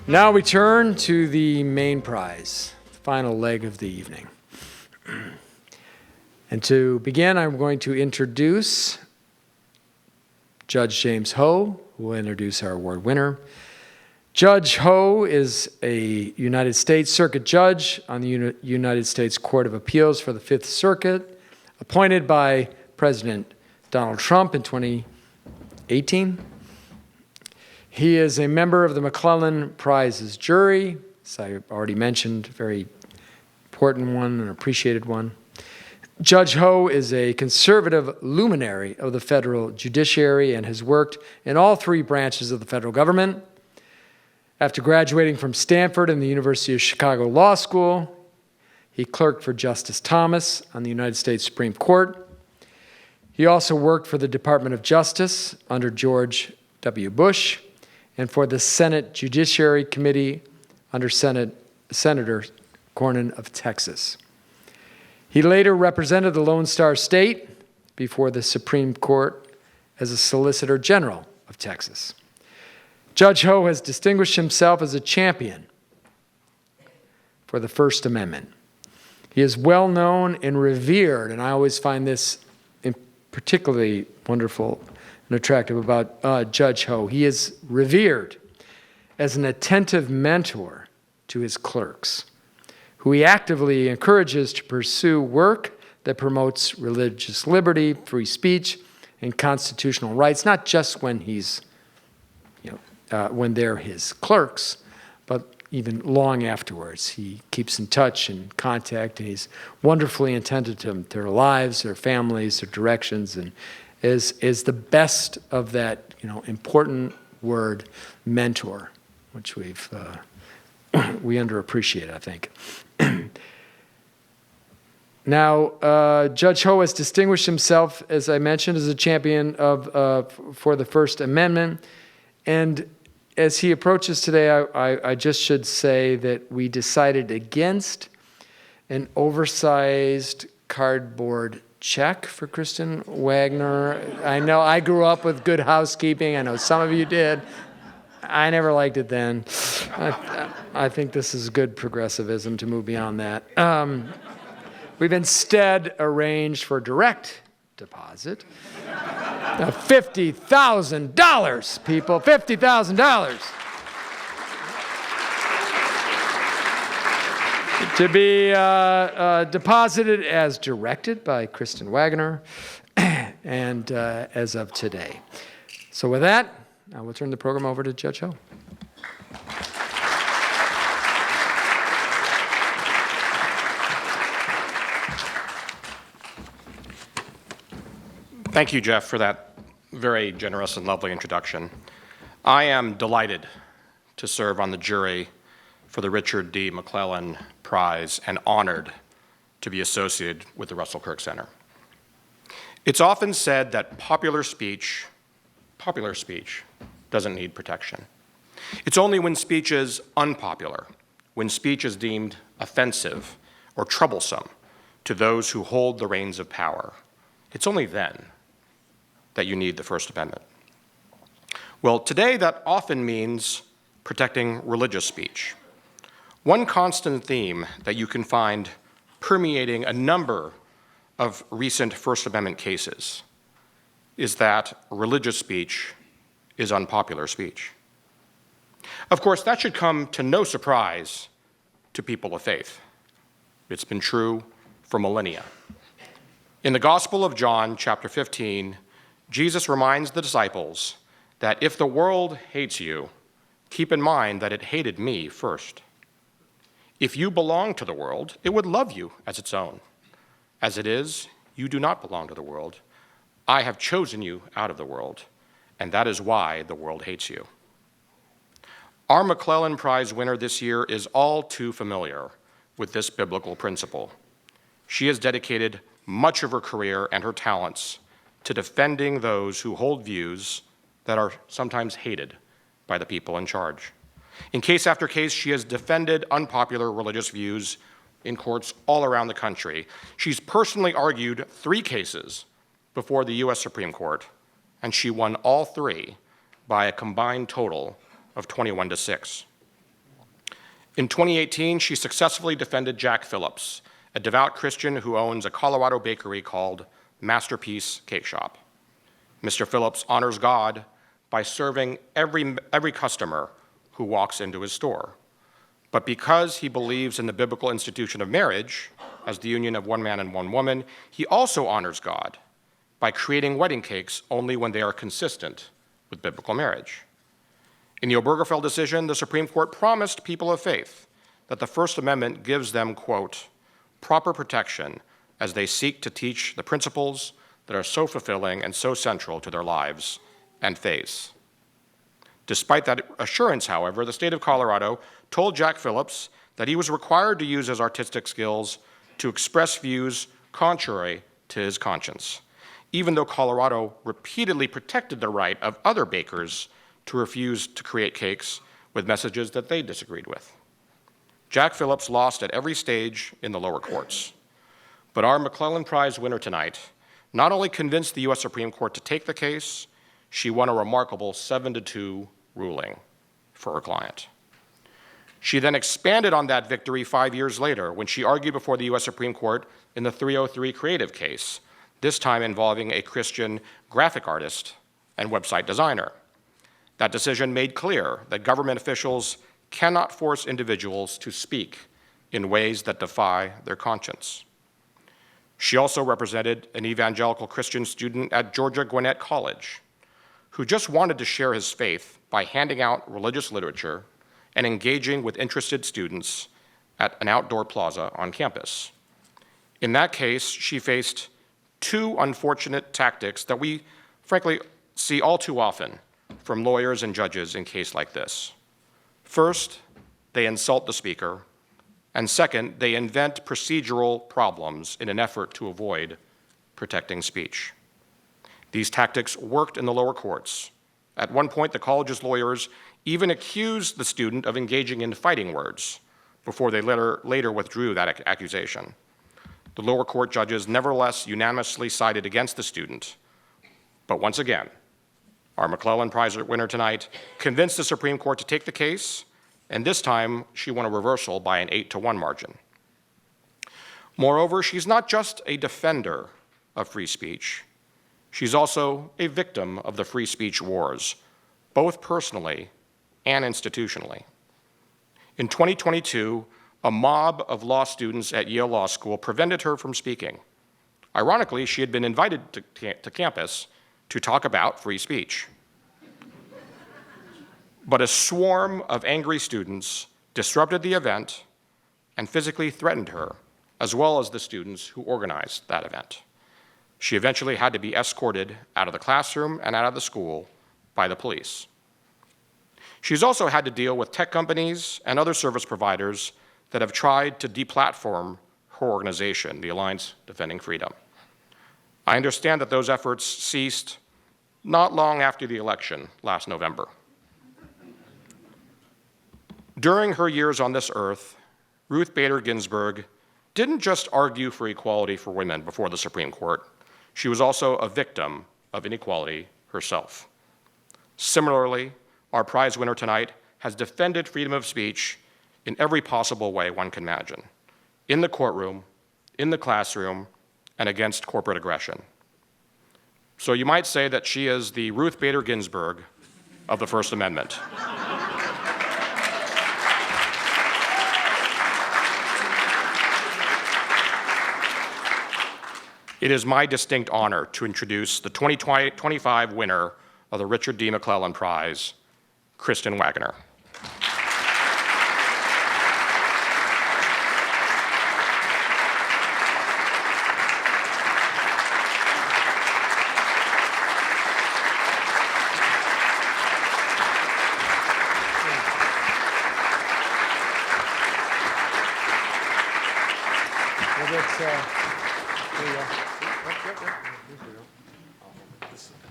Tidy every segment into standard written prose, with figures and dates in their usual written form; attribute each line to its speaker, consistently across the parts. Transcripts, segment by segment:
Speaker 1: Now we turn to the main prize, the final leg of the evening. And to begin, I'm going to introduce Judge James Ho, who will introduce our award winner. Judge Ho is a United States Circuit Judge on the United States Court of Appeals for the Fifth Circuit, appointed by President Donald Trump in 2018. He is a member of the McLellan Prizes jury, as I already mentioned, very important one, an appreciated one. Judge Ho is a conservative luminary of the federal judiciary and has worked in all three branches of the federal government. After graduating from Stanford and the University of Chicago Law School, he clerked for Justice Thomas on the United States Supreme Court. He also worked for the Department of Justice under George W. Bush and for the Senate Judiciary Committee under Senator Cornyn of Texas. He later represented the Lone Star State before the Supreme Court as a Solicitor General of Texas. Judge Ho has distinguished himself as a champion for the First Amendment. He is well known and revered, and I always find this particularly wonderful and attractive about Judge Ho. He is revered as an attentive mentor to his clerks, who he actively encourages to pursue work that promotes religious liberty, free speech, and constitutional rights, not just when he's, when they're his clerks, but even long afterwards. He keeps in touch and contact, and he's wonderfully attentive to their lives, their families, their directions, and is the best of that, important word, mentor, which we underappreciate, I think. Now, Judge Ho has distinguished himself, as I mentioned, as a champion for the First Amendment. And as he approaches today, I just should say that we decided against an oversized cardboard check for Kristen Waggoner. I know I grew up with Good Housekeeping. I know some of you did. I never liked it then. I think this is good progressivism to move beyond that. We've instead arranged for direct deposit of $50,000, people, $50,000. To be deposited as directed by Kristen Waggoner and as of today. So with that, I will turn the program over to Judge Ho.
Speaker 2: Thank you, Jeff, for that very generous and lovely introduction. I am delighted to serve on the jury for the Richard D. McLellan Prize and honored to be associated with the Russell Kirk Center. It's often said that popular speech doesn't need protection. It's only when speech is unpopular, when speech is deemed offensive or troublesome to those who hold the reins of power. It's only then that you need the First Amendment. Well, today that often means protecting religious speech. One constant theme that you can find permeating a number of recent First Amendment cases is that religious speech is unpopular speech. Of course, that should come to no surprise to people of faith. It's been true for millennia. In the Gospel of John, chapter 15, Jesus reminds the disciples that if the world hates you, keep in mind that it hated me first. If you belong to the world, it would love you as its own. As it is, you do not belong to the world. I have chosen you out of the world, and that is why the world hates you. Our McLellan Prize winner this year is all too familiar with this biblical principle. She has dedicated much of her career and her talents to defending those who hold views that are sometimes hated by the people in charge. In case after case, she has defended unpopular religious views in courts all around the country. She's personally argued 3 cases before the U.S. Supreme Court, and she won all 3 by a combined total of 21-6. In 2018, she successfully defended Jack Phillips, a devout Christian who owns a Colorado bakery called Masterpiece Cake Shop. Mr. Phillips honors God by serving every customer who walks into his store. But because he believes in the biblical institution of marriage as the union of one man and one woman, he also honors God by creating wedding cakes only when they are consistent with biblical marriage. In the Obergefell decision, the Supreme Court promised people of faith that the First Amendment gives them, quote, proper protection as they seek to teach the principles that are so fulfilling and so central to their lives and faiths. Despite that assurance, however, the state of Colorado told Jack Phillips that he was required to use his artistic skills to express views contrary to his conscience, even though Colorado repeatedly protected the right of other bakers to refuse to create cakes with messages that they disagreed with. Jack Phillips lost at every stage in the lower courts. But our McLellan Prize winner tonight not only convinced the U.S. Supreme Court to take the case, she won a remarkable 7-2 ruling for her client. She then expanded on that victory 5 years later when she argued before the U.S. Supreme Court in the 303 Creative case, this time involving a Christian graphic artist and website designer. That decision made clear that government officials cannot force individuals to speak in ways that defy their conscience. She also represented an evangelical Christian student at Georgia Gwinnett College who just wanted to share his faith by handing out religious literature and engaging with interested students at an outdoor plaza on campus. In that case, she faced two unfortunate tactics that we, frankly, see all too often from lawyers and judges in cases like this. First, they insult the speaker, and second, they invent procedural problems in an effort to avoid protecting speech. These tactics worked in the lower courts. At one point, the college's lawyers even accused the student of engaging in fighting words before they later withdrew that accusation. The lower court judges nevertheless unanimously sided against the student. But once again, our McLellan Prize winner tonight convinced the Supreme Court to take the case, and this time she won a reversal by an 8-1 margin. Moreover, she's not just a defender of free speech, she's also a victim of the free speech wars, both personally and institutionally. In 2022, a mob of law students at Yale Law School prevented her from speaking. Ironically, she had been invited to campus to talk about free speech. But a swarm of angry students disrupted the event and physically threatened her, as well as the students who organized that event. She eventually had to be escorted out of the classroom and out of the school by the police. She's also had to deal with tech companies and other service providers that have tried to deplatform her organization, the Alliance Defending Freedom. I understand that those efforts ceased not long after the election last November. During her years on this earth, Ruth Bader Ginsburg didn't just argue for equality for women before the Supreme Court. She was also a victim of inequality herself. Similarly, our prize winner tonight has defended freedom of speech in every possible way one can imagine, in the courtroom, in the classroom, and against corporate aggression. So you might say that she is the Ruth Bader Ginsburg of the First Amendment. It is my distinct honor to introduce the 2025 winner of the Richard D. McLellan Prize, Kristen Waggoner.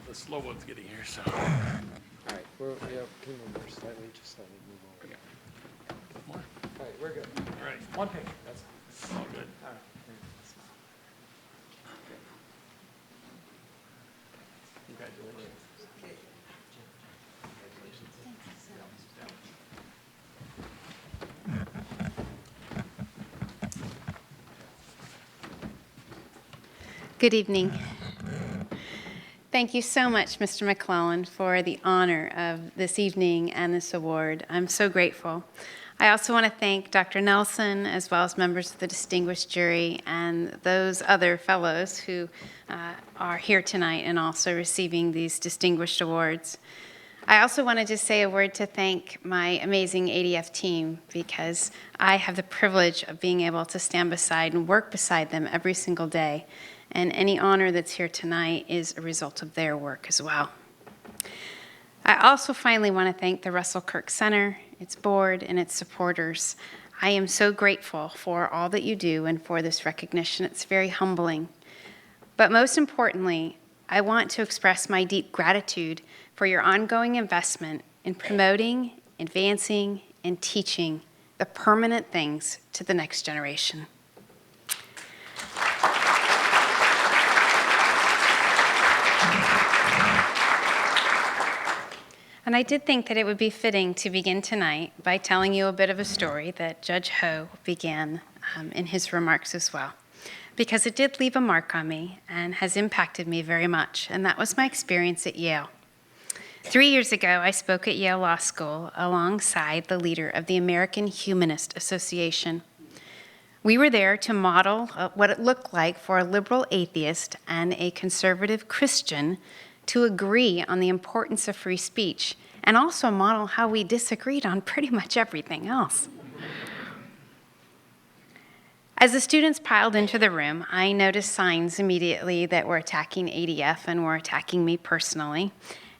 Speaker 3: The slow one's getting here, so.
Speaker 1: All right, can we move slightly, just slightly move over.
Speaker 3: More?
Speaker 1: All right, we're good.
Speaker 3: All right,
Speaker 1: One page, that's
Speaker 3: all good.
Speaker 1: all right.
Speaker 3: Congratulations.
Speaker 4: Good evening. Thank you so much, Mr. McLellan, for the honor of this evening and this award. I'm so grateful. I also want to thank Dr. Nelson, as well as members of the distinguished jury and those other fellows who are here tonight and also receiving these distinguished awards. I also want to just say a word to thank my amazing ADF team, because I have the privilege of being able to stand beside and work beside them every single day. And any honor that's here tonight is a result of their work as well. I also finally want to thank the Russell Kirk Center, its board, and its supporters. I am so grateful for all that you do and for this recognition. It's very humbling. But most importantly, I want to express my deep gratitude for your ongoing investment in promoting, advancing, and teaching the permanent things to the next generation. And I did think that it would be fitting to begin tonight by telling you a bit of a story that Judge Ho began in his remarks as well, because it did leave a mark on me and has impacted me very much, and that was my experience at Yale. 3 years ago, I spoke at Yale Law School alongside the leader of the American Humanist Association. We were there to model what it looked like for a liberal atheist and a conservative Christian to agree on the importance of free speech, and also model how we disagreed on pretty much everything else. As the students piled into the room, I noticed signs immediately that were attacking ADF and were attacking me personally.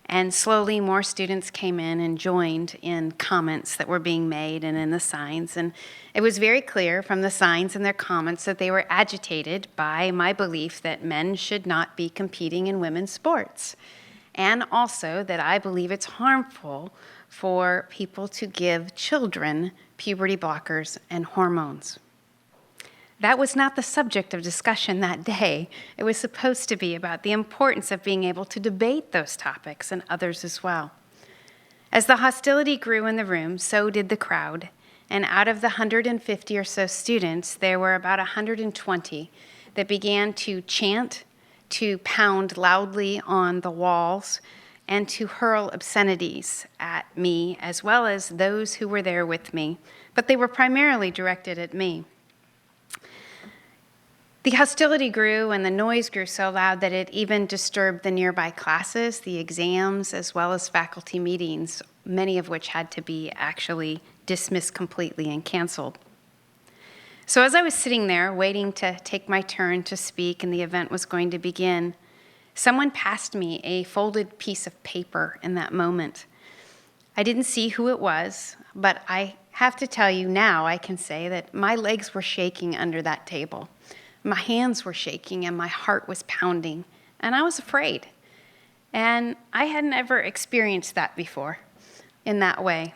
Speaker 4: And slowly more students came in and joined in comments that were being made and in the signs. And it was very clear from the signs and their comments that they were agitated by my belief that men should not be competing in women's sports. And also that I believe it's harmful for people to give children puberty blockers and hormones. That was not the subject of discussion that day. It was supposed to be about the importance of being able to debate those topics and others as well. As the hostility grew in the room, so did the crowd. And out of the 150 or so students, there were about 120 that began to chant, to pound loudly on the walls, and to hurl obscenities at me, as well as those who were there with me. But they were primarily directed at me. The hostility grew and the noise grew so loud that it even disturbed the nearby classes, the exams, as well as faculty meetings, many of which had to be actually dismissed completely and canceled. So as I was sitting there waiting to take my turn to speak and the event was going to begin, someone passed me a folded piece of paper in that moment. I didn't see who it was, but I have to tell you now, I can say that my legs were shaking under that table. My hands were shaking and my heart was pounding, and I was afraid. And I hadn't ever experienced that before in that way.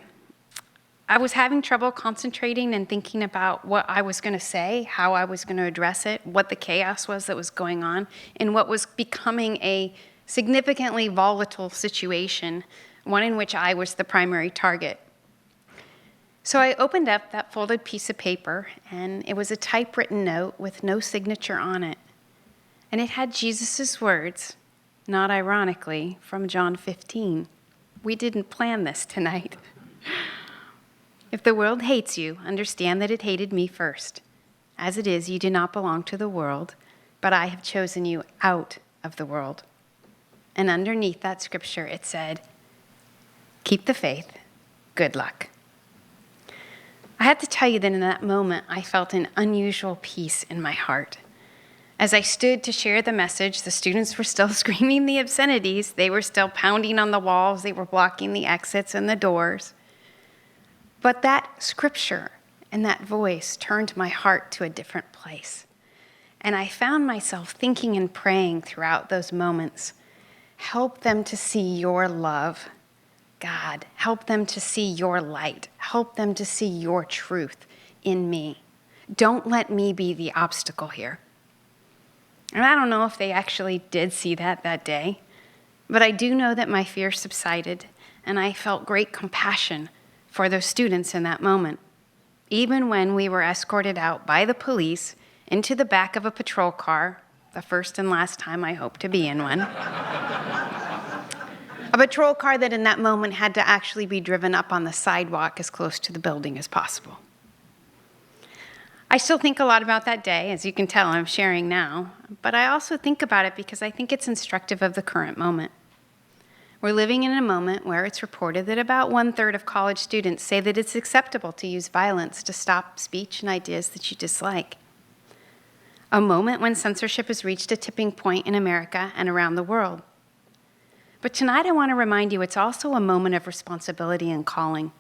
Speaker 4: I was having trouble concentrating and thinking about what I was going to say, how I was going to address it, what the chaos was that was going on, and what was becoming a significantly volatile situation, one in which I was the primary target. So I opened up that folded piece of paper, and it was a typewritten note with no signature on it. And it had Jesus' words, not ironically, from John 15. We didn't plan this tonight. If the world hates you, understand that it hated me first. As it is, you do not belong to the world, but I have chosen you out of the world. And underneath that scripture, it said, keep the faith, good luck. I have to tell you that in that moment, I felt an unusual peace in my heart. As I stood to share the message, the students were still screaming the obscenities. They were still pounding on the walls. They were blocking the exits and the doors. But that scripture and that voice turned my heart to a different place. And I found myself thinking and praying throughout those moments, help them to see your love, God. Help them to see your light. Help them to see your truth in me. Don't let me be the obstacle here. And I don't know if they actually did see that day, but I do know that my fear subsided, and I felt great compassion for those students in that moment. Even when we were escorted out by the police into the back of a patrol car, the first and last time I hope to be in one. A patrol car that in that moment had to actually be driven up on the sidewalk as close to the building as possible. I still think a lot about that day, as you can tell I'm sharing now, but I also think about it because I think it's instructive of the current moment. We're living in a moment where it's reported that about 1/3 of college students say that it's acceptable to use violence to stop speech and ideas that you dislike. A moment when censorship has reached a tipping point in America and around the world. But tonight I want to remind you it's also a moment of responsibility and calling,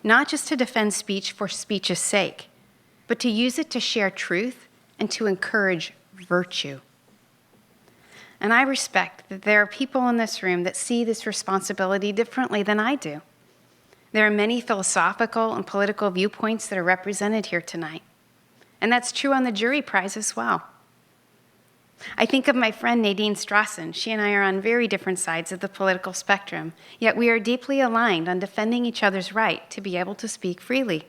Speaker 4: not just to defend speech for speech's sake, but to use it to share truth and to encourage virtue. And I respect that there are people in this room that see this responsibility differently than I do. There are many philosophical and political viewpoints that are represented here tonight. And that's true on the jury prize as well. I think of my friend Nadine Strassen. She and I are on very different sides of the political spectrum, yet we are deeply aligned on defending each other's right to be able to speak freely.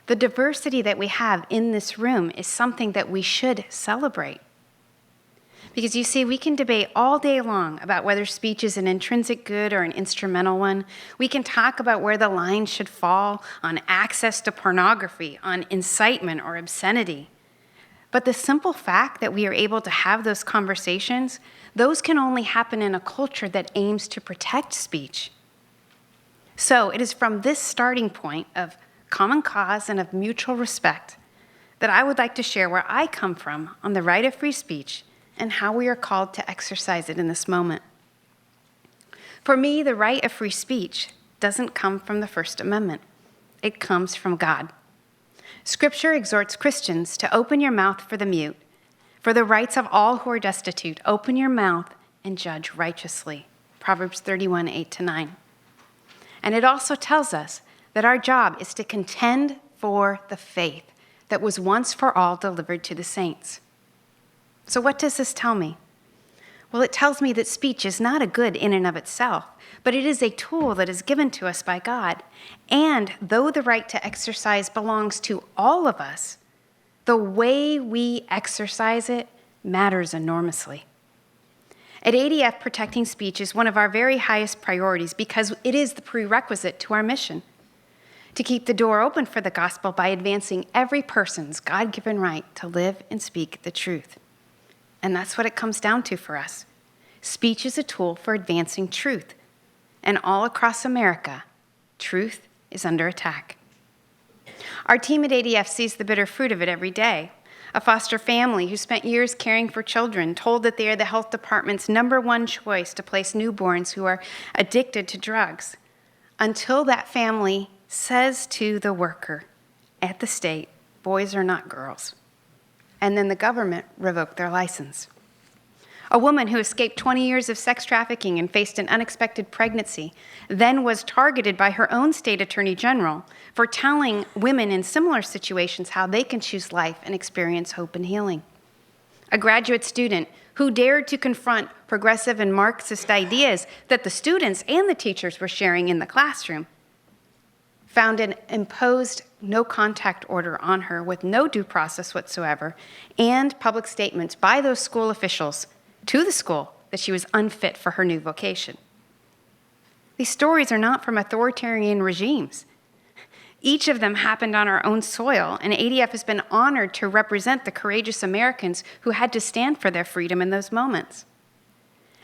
Speaker 4: The diversity that we have in this room is something that we should celebrate. Because you see, we can debate all day long about whether speech is an intrinsic good or an instrumental one. We can talk about where the line should fall on access to pornography, on incitement or obscenity. But the simple fact that we are able to have those conversations, those can only happen in a culture that aims to protect speech. So it is from this starting point of common cause and of mutual respect that I would like to share where I come from on the right of free speech and how we are called to exercise it in this moment. For me, the right of free speech doesn't come from the First Amendment. It comes from God. Scripture exhorts Christians to open your mouth for the mute, for the rights of all who are destitute. Open your mouth and judge righteously. Proverbs 31, 8-9. And it also tells us that our job is to contend for the faith that was once for all delivered to the saints. So what does this tell me? Well, it tells me that speech is not a good in and of itself, but it is a tool that is given to us by God. And though the right to exercise belongs to all of us, the way we exercise it matters enormously. At ADF, protecting speech is one of our very highest priorities because it is the prerequisite to our mission. To keep the door open for the gospel by advancing every person's God-given right to live and speak the truth. And that's what it comes down to for us. Speech is a tool for advancing truth. And all across America, truth is under attack. Our team at ADF sees the bitter fruit of it every day. A foster family who spent years caring for children, told that they are the health department's #1 choice to place newborns who are addicted to drugs, until that family says to the worker at the state, boys are not girls. And then the government revoked their license. A woman who escaped 20 years of sex trafficking and faced an unexpected pregnancy, then was targeted by her own state attorney general for telling women in similar situations how they can choose life and experience hope and healing. A graduate student who dared to confront progressive and Marxist ideas that the students and the teachers were sharing in the classroom, found an imposed no-contact order on her with no due process whatsoever, and public statements by those school officials to the school that she was unfit for her new vocation. These stories are not from authoritarian regimes. Each of them happened on our own soil, and ADF has been honored to represent the courageous Americans who had to stand for their freedom in those moments.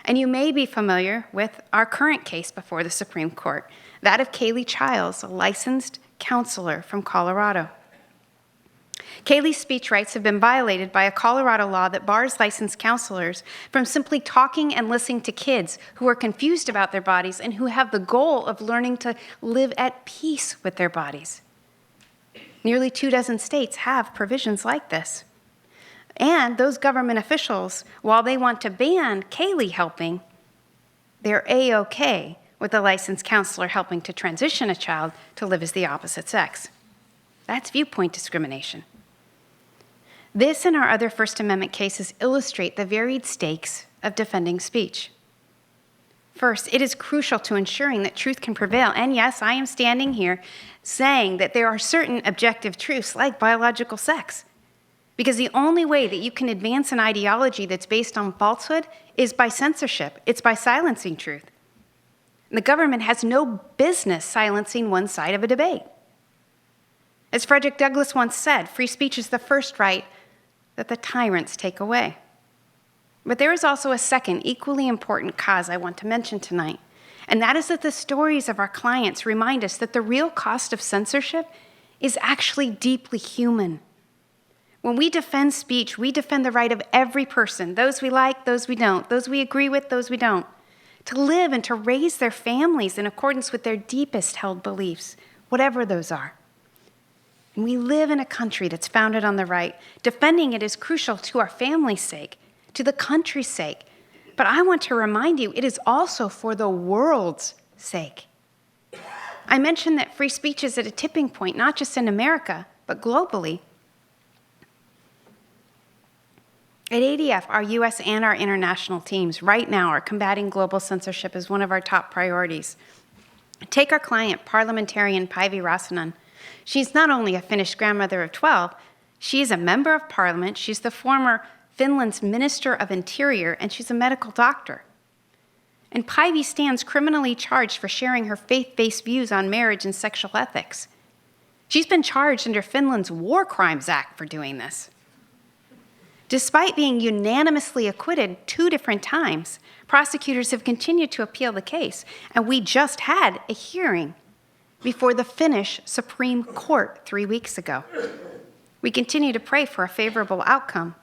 Speaker 4: And you may be familiar with our current case before the Supreme Court, that of Kaylee Childs, a licensed counselor from Colorado. Kaylee's speech rights have been violated by a Colorado law that bars licensed counselors from simply talking and listening to kids who are confused about their bodies and who have the goal of learning to live at peace with their bodies. Nearly 24 states have provisions like this. And those government officials, while they want to ban Kaylee helping, they're A-OK with a licensed counselor helping to transition a child to live as the opposite sex. That's viewpoint discrimination. This and our other First Amendment cases illustrate the varied stakes of defending speech. First, it is crucial to ensuring that truth can prevail. And yes, I am standing here saying that there are certain objective truths like biological sex. Because the only way that you can advance an ideology that's based on falsehood is by censorship. It's by silencing truth. And the government has no business silencing one side of a debate. As Frederick Douglass once said, free speech is the first right that the tyrants take away. But there is also a second, equally important cause I want to mention tonight, and that is that the stories of our clients remind us that the real cost of censorship is actually deeply human. When we defend speech, we defend the right of every person, those we like, those we don't, those we agree with, those we don't, to live and to raise their families in accordance with their deepest held beliefs, whatever those are. And we live in a country that's founded on the right. Defending it is crucial to our family's sake, to the country's sake. But I want to remind you, it is also for the world's sake. I mentioned that free speech is at a tipping point, not just in America, but globally. At ADF, our U.S. and our international teams right now are combating global censorship as one of our top priorities. Take our client, parliamentarian Päivi Räsänen. She's not only a Finnish grandmother of 12, she is a member of parliament, she's the former Finland's Minister of Interior, and she's a medical doctor. And Päivi stands criminally charged for sharing her faith-based views on marriage and sexual ethics. She's been charged under Finland's War Crimes Act for doing this. Despite being unanimously acquitted 2 different times, prosecutors have continued to appeal the case, and we just had a hearing before the Finnish Supreme Court 3 weeks ago. We continue to pray for a favorable outcome.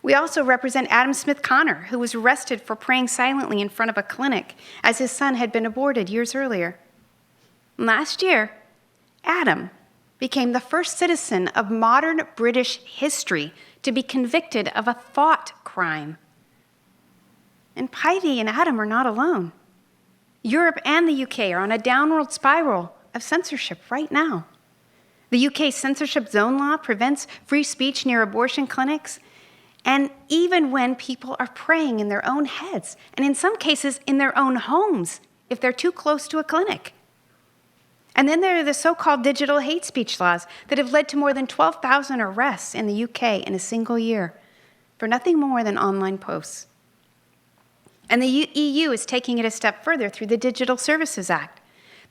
Speaker 4: We also represent Adam Smith Connor, who was arrested for praying silently in front of a clinic as his son had been aborted years earlier. Last year, Adam became the first citizen of modern British history to be convicted of a thought crime. And Päivi and Adam are not alone. Europe and the UK are on a downward spiral of censorship right now. The UK's censorship zone law prevents free speech near abortion clinics, and even when people are praying in their own heads, and in some cases in their own homes, if they're too close to a clinic. And then there are the so-called digital hate speech laws that have led to more than 12,000 arrests in the UK in a single year for nothing more than online posts. And the EU is taking it a step further through the Digital Services Act,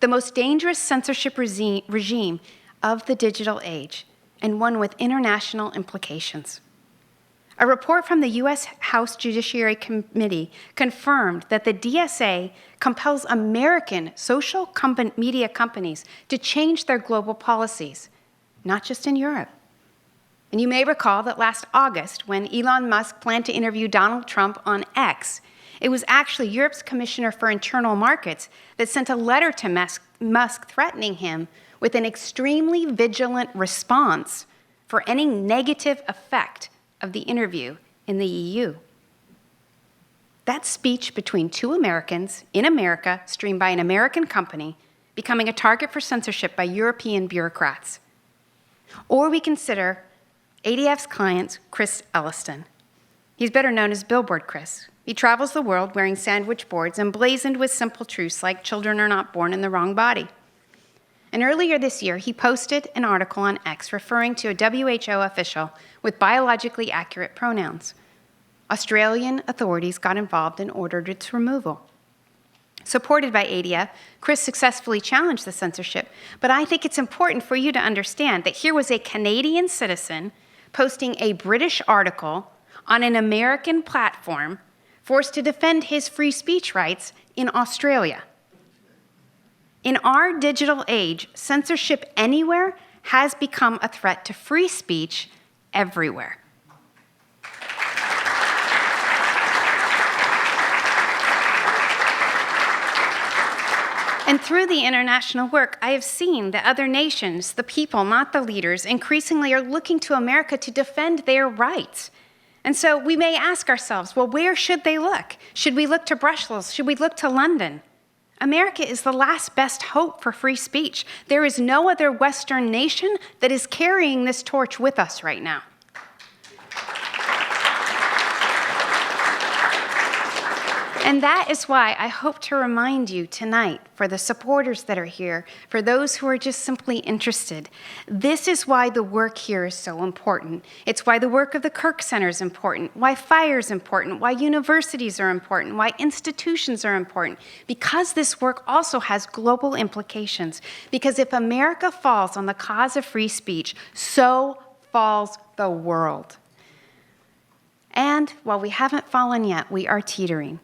Speaker 4: the most dangerous censorship regime of the digital age, and one with international implications. A report from the U.S. House Judiciary Committee confirmed that the DSA compels American social media companies to change their global policies, not just in Europe. And you may recall that last August, when Elon Musk planned to interview Donald Trump on X, it was actually Europe's Commissioner for Internal Markets that sent a letter to Musk threatening him with an extremely vigilant response for any negative effect of the interview in the EU. That speech between 2 Americans in America, streamed by an American company, becoming a target for censorship by European bureaucrats. Or we consider ADF's client, Chris Elliston. He's better known as Billboard Chris. He travels the world wearing sandwich boards emblazoned with simple truths like children are not born in the wrong body. And earlier this year, he posted an article on X referring to a WHO official with biologically accurate pronouns. Australian authorities got involved and ordered its removal. Supported by ADF, Chris successfully challenged the censorship, but I think it's important for you to understand that here was a Canadian citizen posting a British article on an American platform forced to defend his free speech rights in Australia. In our digital age, censorship anywhere has become a threat to free speech everywhere. And through the international work, I have seen that other nations, the people, not the leaders, increasingly are looking to America to defend their rights. And so we may ask ourselves, well, where should they look? Should we look to Brussels? Should we look to London? America is the last best hope for free speech. There is no other Western nation that is carrying this torch with us right now. And that is why I hope to remind you tonight, for the supporters that are here, for those who are just simply interested, this is why the work here is so important. It's why the work of the Kirk Center is important, why fire is important, why universities are important, why institutions are important, because this work also has global implications. Because if America falls on the cause of free speech, so falls the world. And while we haven't fallen yet, we are teetering.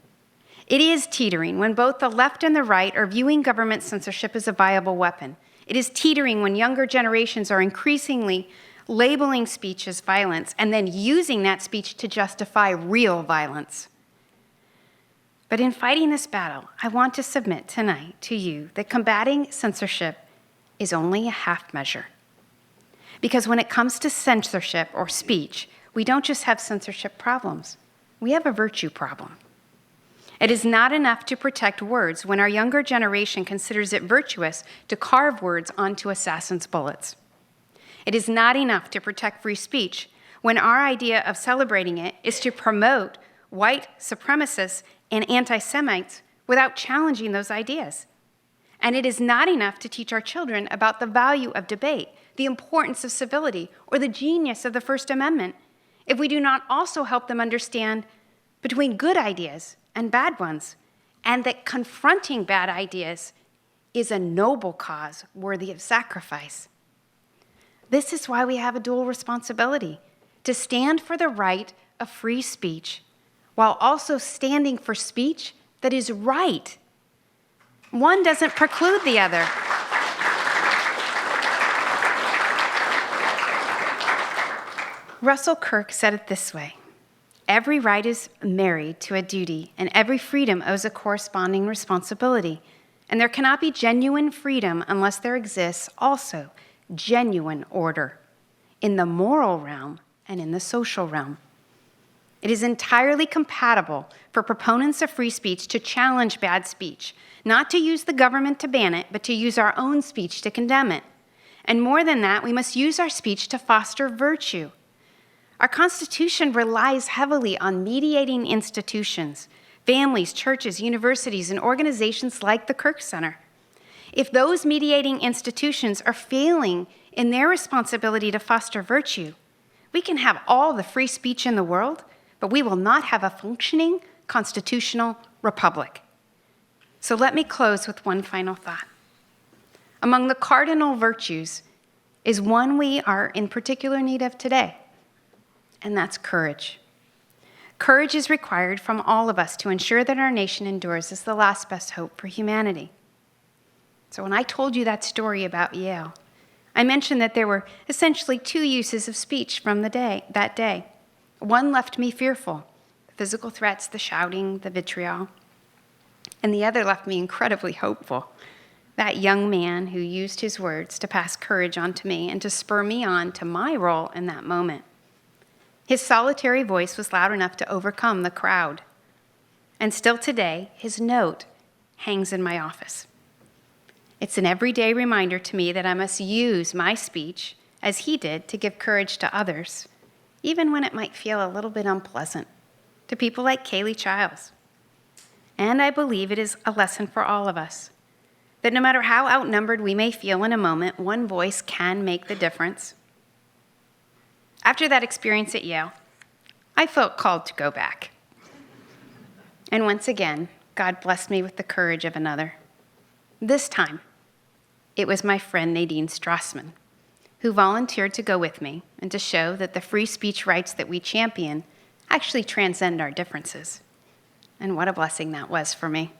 Speaker 4: It is teetering when both the left and the right are viewing government censorship as a viable weapon. It is teetering when younger generations are increasingly labeling speech as violence and then using that speech to justify real violence. But in fighting this battle, I want to submit tonight to you that combating censorship is only a half measure. Because when it comes to censorship or speech, we don't just have censorship problems, we have a virtue problem. It is not enough to protect words when our younger generation considers it virtuous to carve words onto assassins' bullets. It is not enough to protect free speech when our idea of celebrating it is to promote white supremacists and anti-Semites without challenging those ideas. And it is not enough to teach our children about the value of debate, the importance of civility, or the genius of the First Amendment if we do not also help them understand between good ideas and bad ones, and that confronting bad ideas is a noble cause worthy of sacrifice. This is why we have a dual responsibility, to stand for the right of free speech while also standing for speech that is right. One doesn't preclude the other. Russell Kirk said it this way: every right is married to a duty, and every freedom owes a corresponding responsibility. And there cannot be genuine freedom unless there exists also genuine order in the moral realm and in the social realm. It is entirely compatible for proponents of free speech to challenge bad speech, not to use the government to ban it, but to use our own speech to condemn it. And more than that, we must use our speech to foster virtue. Our Constitution relies heavily on mediating institutions, families, churches, universities, and organizations like the Kirk Center. If those mediating institutions are failing in their responsibility to foster virtue, we can have all the free speech in the world, but we will not have a functioning constitutional republic. So let me close with one final thought. Among the cardinal virtues is one we are in particular need of today, and that's courage. Courage is required from all of us to ensure that our nation endures as the last best hope for humanity. So when I told you that story about Yale, I mentioned that there were essentially two uses of speech from that day. One left me fearful, the physical threats, the shouting, the vitriol. And the other left me incredibly hopeful, that young man who used his words to pass courage on to me and to spur me on to my role in that moment. His solitary voice was loud enough to overcome the crowd. And still today, his note hangs in my office. It's an everyday reminder to me that I must use my speech, as he did, to give courage to others, even when it might feel a little bit unpleasant, to people like Kaylee Childs. And I believe it is a lesson for all of us, that no matter how outnumbered we may feel in a moment, one voice can make the difference. After that experience at Yale, I felt called to go back. And once again, God blessed me with the courage of another. This time, it was my friend Nadine Strassman, who volunteered to go with me and to show that the free speech rights that we champion actually transcend our differences. And what a blessing that was for me.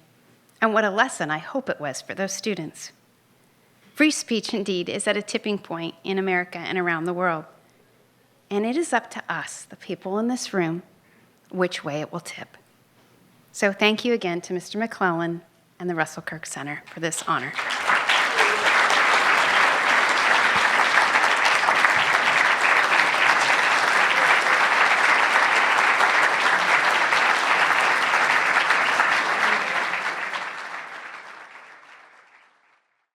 Speaker 4: And what a lesson I hope it was for those students. Free speech, indeed, is at a tipping point in America and around the world. And it is up to us, the people in this room, which way it will tip. So thank you again to Mr. McLellan and the Russell Kirk Center for this honor.